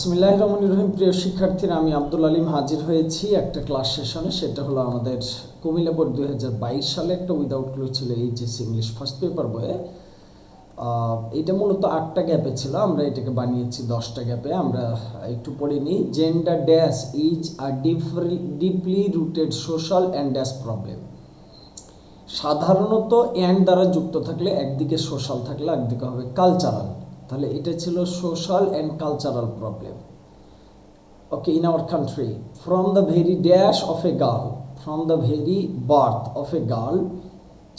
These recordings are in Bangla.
বিসমিল্লাহির রহমানির রহিম। প্রিয় শিক্ষার্থীরা, আমি আব্দুল আলিম হাজির হয়েছি একটা ক্লাস সেশনে। সেটা হলো আমাদের কুমিল্লা বোর্ড 2022 সালে একটা উইদাউট ক্লু ছিল এইচএসসি ইংলিশ ফার্স্ট পেপার বইয়ে। এটা মূলত 8টা গ্যাপে ছিল, আমরা এটাকে বানিয়েছি 10টা গ্যাপে। আমরা একটু পড়ে নিই। Gender dash is a deeply rooted social and dash problem. সাধারণত অ্যান্ড দ্বারা যুক্ত থাকলে একদিকে সোশ্যাল থাকলে একদিকে হবে কালচারাল। তাহলে এটা ছিল social and cultural problem. Okay, in our country, from the very dash of a girl, from the very birth of a girl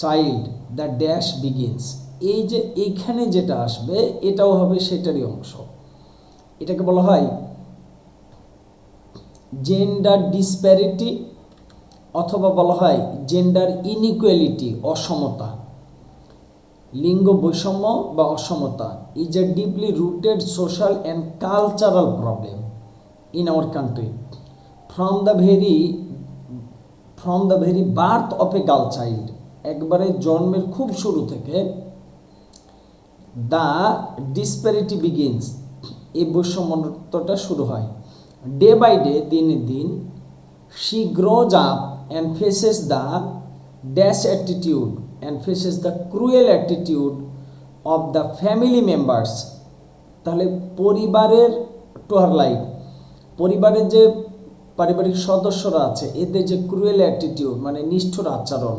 child, the dash begins. এই যে এইখানে যেটা আসবে এটাও হবে সেটারই অংশ। এটাকে বলা হয় জেন্ডার ডিসপ্যারিটি, অথবা বলা হয় জেন্ডার ইনইকুয়ালিটি, অসমতা, লিঙ্গ বৈষম্য বা অসমতা is a deeply rooted social and cultural problem in our country from the very birth of a girl child, একবারে জন্মের খুব শুরু থেকে the disparity begins, এই বৈষম্যটা শুরু হয়। ডে বাই ডে, দিনে দিন, she grows up and faces the dash attitude and faces the cruel attitude of the family members. তাহলে পরিবারের to her life, পরিবারের যে পারিবারিক সদস্যরা আছে এদের যে ক্রুয়েল অ্যাটিটিউড মানে নিষ্ঠুর আচরণ,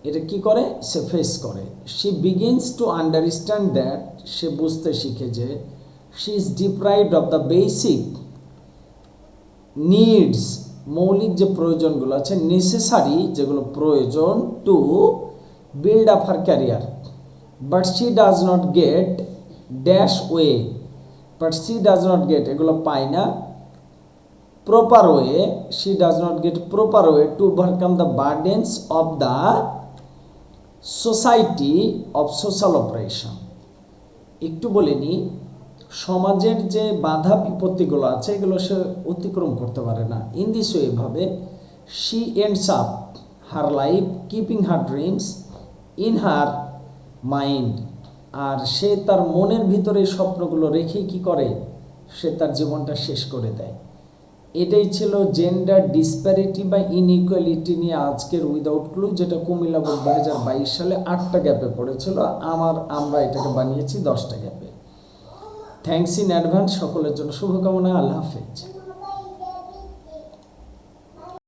এটা কি করে সে ফেস করে। She begins to understand that, সে বুঝতে শিখে যে she is deprived of the basic needs, মৌলিক যে প্রয়োজনগুলো আছে, নেসেসারি যেগুলো প্রয়োজন to build up her career, but she does not get dash way, but she does not get, এগুলো পায় না proper way, she does not get proper way to overcome the burdens of the society of social oppression. একটু বলে নি, সমাজের যে বাধা বিপত্তিগুলো আছে এগুলো সে অতিক্রম করতে পারে না। ইন দিস ওয়ে ভাবে she ends up her life keeping her dreams in her mind, আর সে তার মনের ভিতরে স্বপ্নগুলো রেখেই কি করে, সে তার জীবনটা শেষ করে দেয়। এটাই ছিল জেন্ডার ডিসপ্যারিটি বা ইনইকুয়ালিটি নিয়ে আজকের উইদাউট ক্লু, যেটা কুমিল্লা বোর্ড 2022 সালে 8টা গ্যাপে পড়েছিল। আমরা এটাকে বানিয়েছি 10টা গ্যাপে। থ্যাঙ্কস ইন অ্যাডভান্স, সকলের জন্য শুভকামনা। আল্লাহ হাফেজ।